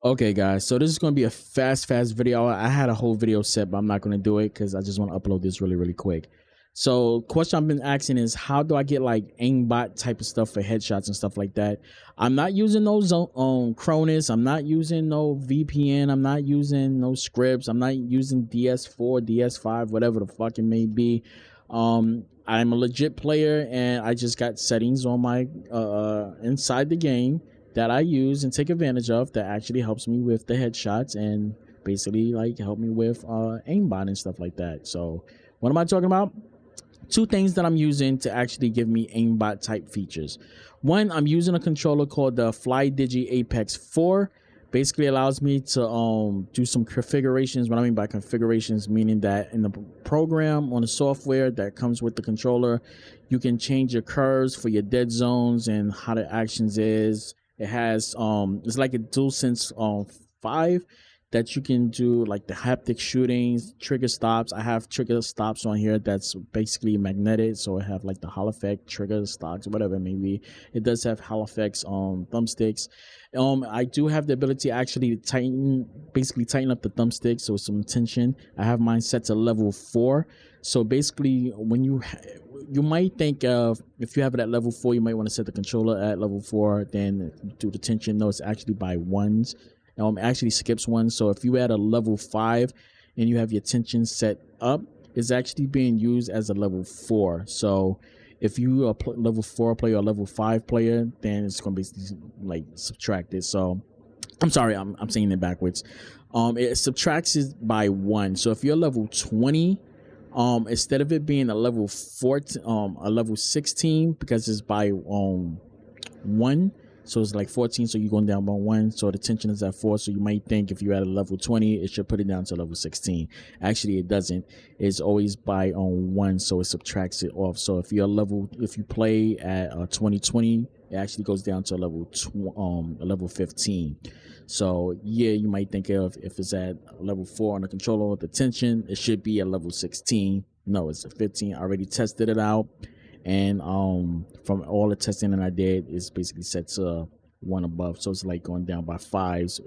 Okay guys, so this is going to be a fast video. I had a whole video set, but I'm not going to do it because I just want to upload this really quick. So question I've been asking is, how do I get like aimbot type of stuff for headshots and stuff like that? I'm not using no Cronus. I'm not using no VPN. I'm not using no scripts. I'm not using DS4, DS5, whatever the fuck it may be. I'm a legit player, and I just got settings on my inside the game that I use and take advantage of that actually helps me with the headshots and basically like help me with aimbot and stuff like that. So what am I talking about? Two things that I'm using to actually give me aimbot type features. One, I'm using a controller called the FlyDigi Apex 4. Basically allows me to do some configurations. What I mean by configurations, meaning that in the program on the software that comes with the controller, you can change your curves for your dead zones and how the actions is. It has it's like a DualSense 5 that you can do like the haptic shootings, trigger stops. I have trigger stops on here that's basically magnetic, so I have like the Hall effect trigger stops, whatever it may be. It does have Hall effects on thumbsticks. I do have the ability to actually basically tighten up the thumbstick, so some tension. I have mine set to level 4. So basically, when you might think of, if you have it at level 4, you might want to set the controller at level 4, then do the tension. No, it's actually by ones. It actually skips one. So if you add a level 5 and you have your tension set up, it's actually being used as a level 4. So if you are level 4 player or level 5 player, then it's going to be like subtracted. So I'm sorry, I'm saying it backwards. It subtracts it by 1. So if you're level 20, instead of it being a level 14, a level 16, because it's by 1, so it's like 14, so you're going down by 1, so the tension is at 4. So you might think if you're at a level 20, it should put it down to level 16. Actually, it doesn't. It's always by 1, so it subtracts it off. So if you play at 2020, it actually goes down to a level 15. So yeah, you might think of, if it's at level 4 on the controller with the tension, it should be at level 16. No, it's a 15. I already tested it out, and from all the testing that I did, it's basically set to 1 above. So it's like going down by 5s.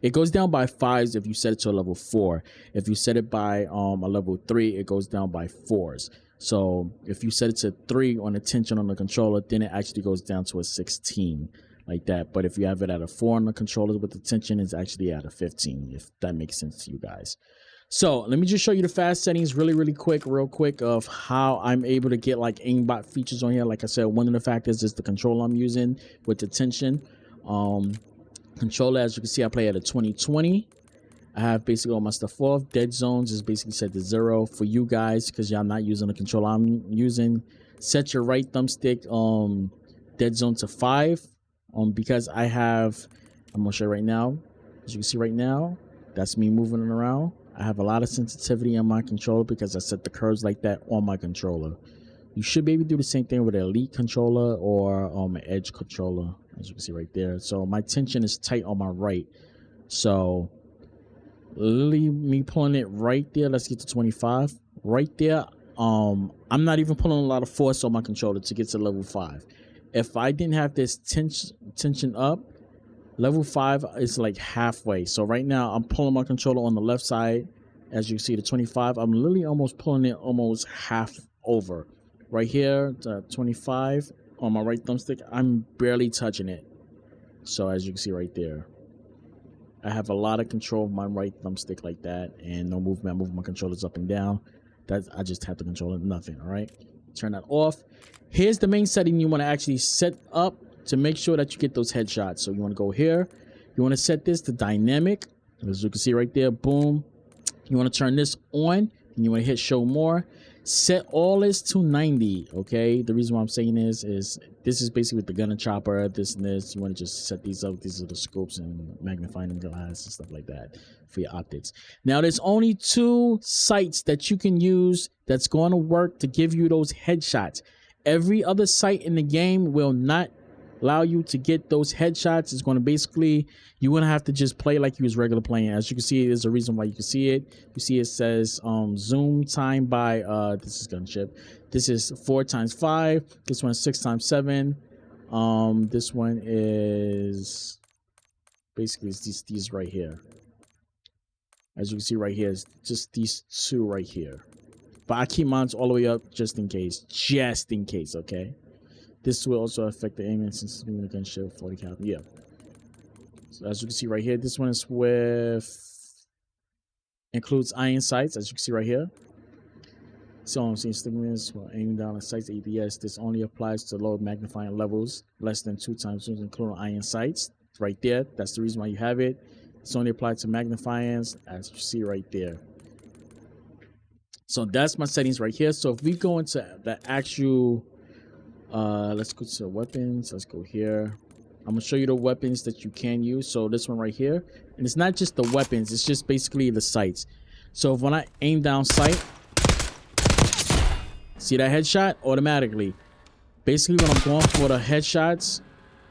It goes down by 5s if you set it to a level 4. If you set it by a level 3, it goes down by 4s. So if you set it to 3 on the tension on the controller, then it actually goes down to a 16, like that. But if you have it at a 4 on the controller with the tension, it's actually at a 15, if that makes sense to you guys. So let me just show you the fast settings real quick of how I'm able to get like aimbot features on here. Like I said, one of the factors is the controller I'm using with the tension. Controller, as you can see, I play at a 2020. I have basically all my stuff off. Dead zones is basically set to 0 for you guys, because y'all not using the controller I'm using. Set your right thumbstick dead zone to 5. Because I'm gonna show you right now. As you can see right now, that's me moving it around. I have a lot of sensitivity on my controller because I set the curves like that on my controller. You should be able to do the same thing with an Elite controller or an Edge controller, as you can see right there. So my tension is tight on my right. So literally me pulling it right there. Let's get to 25. Right there. I'm not even pulling a lot of force on my controller to get to level 5. If I didn't have this tension up, level 5 is like halfway. So right now I'm pulling my controller on the left side. As you see, the 25, I'm literally almost pulling it almost half over. Right here, the 25 on my right thumbstick, I'm barely touching it. So as you can see right there, I have a lot of control of my right thumbstick like that, and no movement. I move my controllers up and down. I just have to control it, nothing. All right, turn that off. Here's the main setting you want to actually set up to make sure that you get those headshots. So you want to go here. You want to set this to dynamic. As you can see right there, boom. You want to turn this on, and you want to hit show more. Set all this to 90. Okay. The reason why I'm saying this is basically with the gun and chopper, this and this. You want to just set these up. These are the scopes and magnifying glass and stuff like that for your optics. Now, there's only 2 sites that you can use that's going to work to give you those headshots. Every other site in the game will not allow you to get those headshots. It's going to basically, you're going to have to just play like you was regular playing. As you can see, there's a reason why you can see it. You see it says zoom time by this is gunship. This is 4 times 5. This one is 6 times 7. This one is Basically, it's these right here. As you can see right here, it's just these two right here. But I keep mine all the way up just in case. Just in case, okay? This will also affect the aiming since we're going to shift 40 cal. Yeah. So as you can see right here, this one is with includes iron sights, as you can see right here. So I'm seeing stigmas while aiming down at sights ABS. This only applies to low magnifying levels, less than 2 times, including iron sights. Right there. That's the reason why you have it. It's only applied to magnifyings, as you see right there. So that's my settings right here. So if we go into the actual, let's go to weapons. Let's go here. I'm gonna show you the weapons that you can use. So this one right here, and it's not just the weapons. It's just basically the sights. So if when I aim down sight, see that headshot automatically. Basically, when I'm going for the headshots,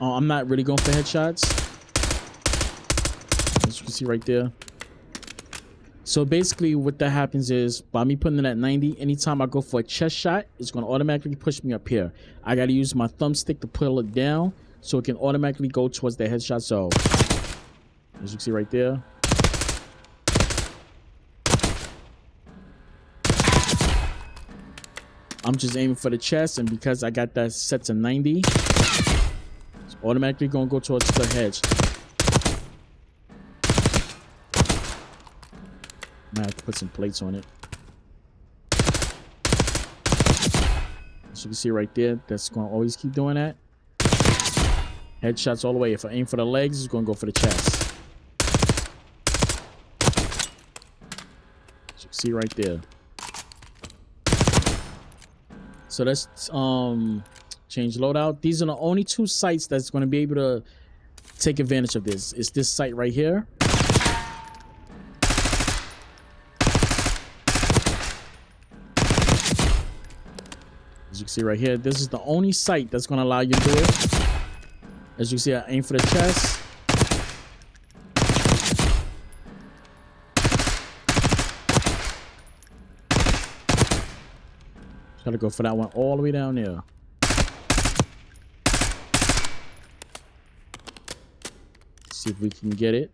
I'm not really going for headshots. As you can see right there. So basically what that happens is by me putting it at 90, anytime I go for a chest shot, it's going to automatically push me up here. I got to use my thumbstick to pull it down so it can automatically go towards the headshot. So as you can see right there. I'm just aiming for the chest, and because I got that set to 90, it's automatically going to go towards the hedge. I have to put some plates on it. As you can see right there, that's going to always keep doing that. Headshots all the way. If I aim for the legs, it's going to go for the chest. As you can see right there. So let's change loadout. These are the only 2 sites that's going to be able to take advantage of this. It's this site right here. As you can see right here, this is the only site that's going to allow you to do it. As you see, I aim for the chest. Gotta go for that one all the way down there. See if we can get it.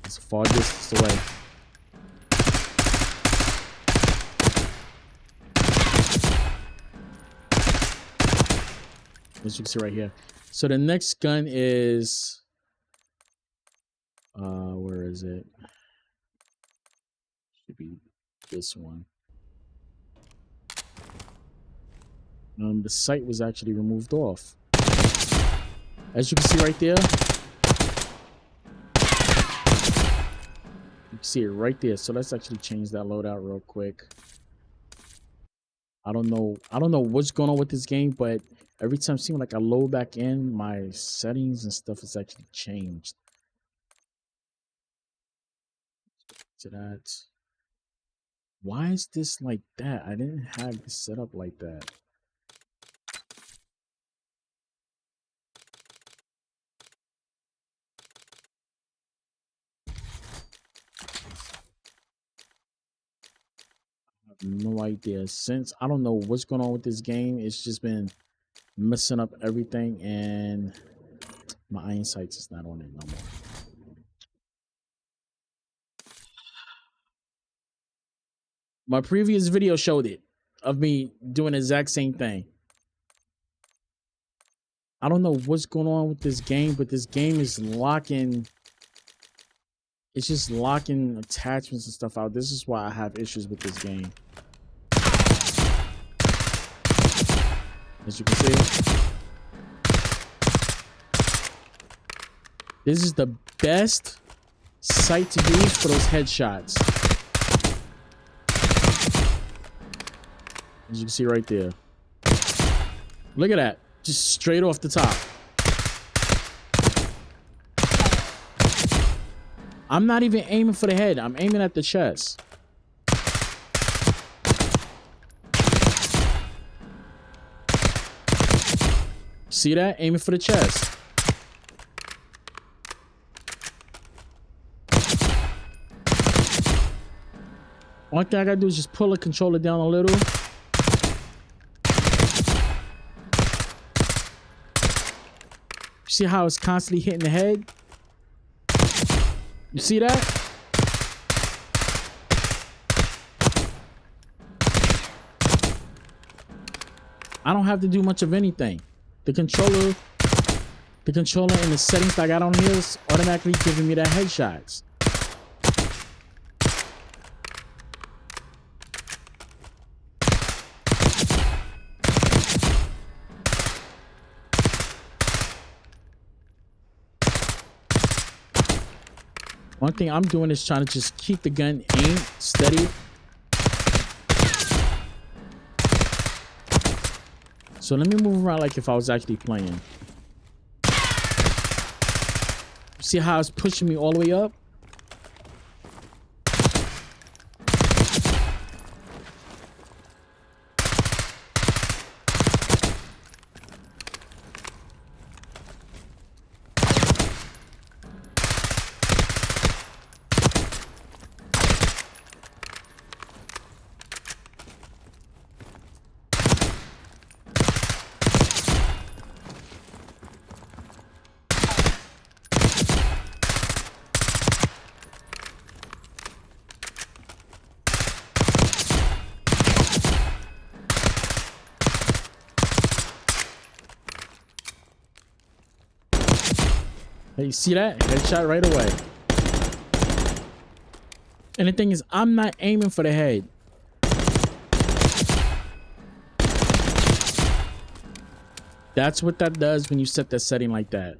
It's a far distance away. As you can see right here. So the next gun is where is it? Should be this one. The sight was actually removed off. As you can see right there. You can see it right there. So let's actually change that loadout real quick. I don't know what's going on with this game, but every time it seems like I load back in, my settings and stuff is actually changed. To that. Why is this like that? I didn't have this set up like that. No idea. Since I don't know what's going on with this game, it's just been messing up everything, and my iron sights is not on it no more. My previous video showed it of me doing the exact same thing. I don't know what's going on with this game, but this game is locking. It's just locking attachments and stuff out. This is why I have issues with this game. As you can see, this is the best sight to use for those headshots. As you can see right there. Look at that. Just straight off the top. I'm not even aiming for the head. I'm aiming at the chest. See that? Aiming for the chest. One thing I gotta do is just pull the controller down a little. See how it's constantly hitting the head? You see that? I don't have to do much of anything. The controller and the settings I got on here is automatically giving me that headshots. One thing I'm doing is trying to just keep the gun aimed steady. So let me move around like if I was actually playing. See how it's pushing me all the way up? Hey, you see that? Headshot right away. And the thing is, I'm not aiming for the head. That's what that does when you set that setting like that.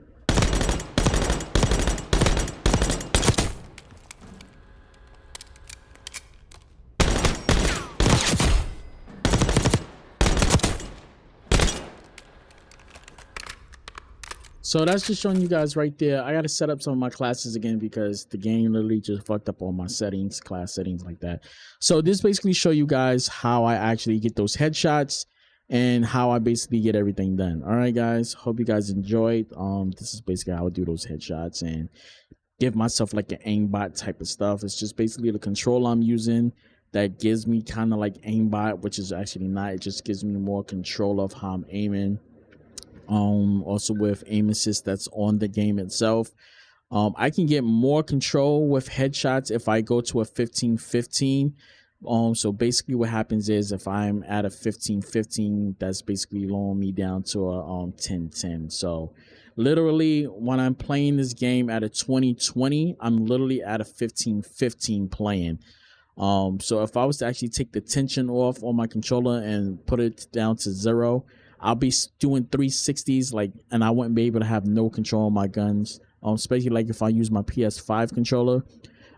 So that's just showing you guys right there. I got to set up some of my classes again because the game literally just fucked up all my settings, class settings like that. So this basically show you guys how I actually get those headshots and how I basically get everything done. All right, guys. Hope you guys enjoyed. This is basically how I do those headshots and give myself like an aimbot type of stuff. It's just basically the control I'm using that gives me kind of like aimbot, which is actually not. It just gives me more control of how I'm aiming. Also with aim assist that's on the game itself. I can get more control with headshots if I go to a 15-15. So basically what happens is if I'm at a 15-15, that's basically lowering me down to a 10-10. So literally when I'm playing this game at a 20-20, I'm literally at a 15-15 playing. So if I was to actually take the tension off on my controller and put it down to 0, I'll be doing 360s, like, and I wouldn't be able to have no control on my guns. Especially like if I use my PS5 controller,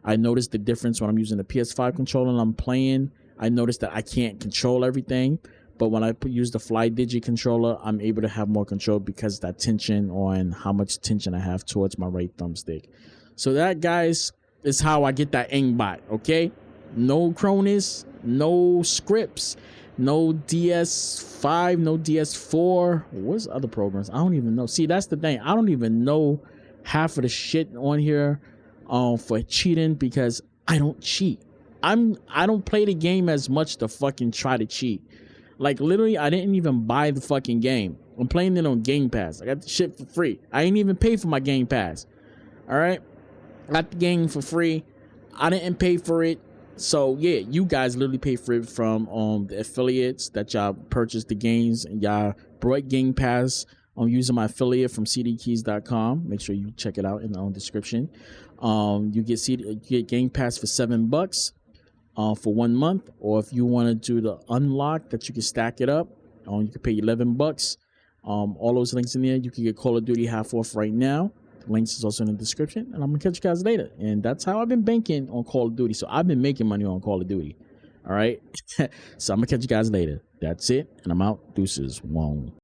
I noticed the difference when I'm using the PS5 controller and I'm playing. I noticed that I can't control everything, but when I use the FlyDigi controller, I'm able to have more control because of that tension on how much tension I have towards my right thumbstick. So that, guys, is how I get that aimbot. Okay, no Cronus, no scripts. No DS5, no DS4. What's other programs? I don't even know. See, that's the thing. I don't even know half of the shit on here for cheating because I don't cheat. I don't play the game as much to fucking try to cheat. Like literally, I didn't even buy the fucking game. I'm playing it on Game Pass. I got the shit for free. I ain't even pay for my Game Pass. All right, I got the game for free. I didn't pay for it. So yeah, you guys literally pay for it from the affiliates that y'all purchased the games, and y'all brought Game Pass using my affiliate from cdkeys.com. Make sure you check it out in the description. You get Game Pass for $7 for 1 month, or if you want to do the unlock that you can stack it up, you can pay $11. All those links in there. You can get Call of Duty half off right now. Links is also in the description, and I'm gonna catch you guys later. And that's how I've been banking on Call of Duty. So I've been making money on Call of Duty. All right. So I'm gonna catch you guys later. That's it, and I'm out. Deuces. Wong.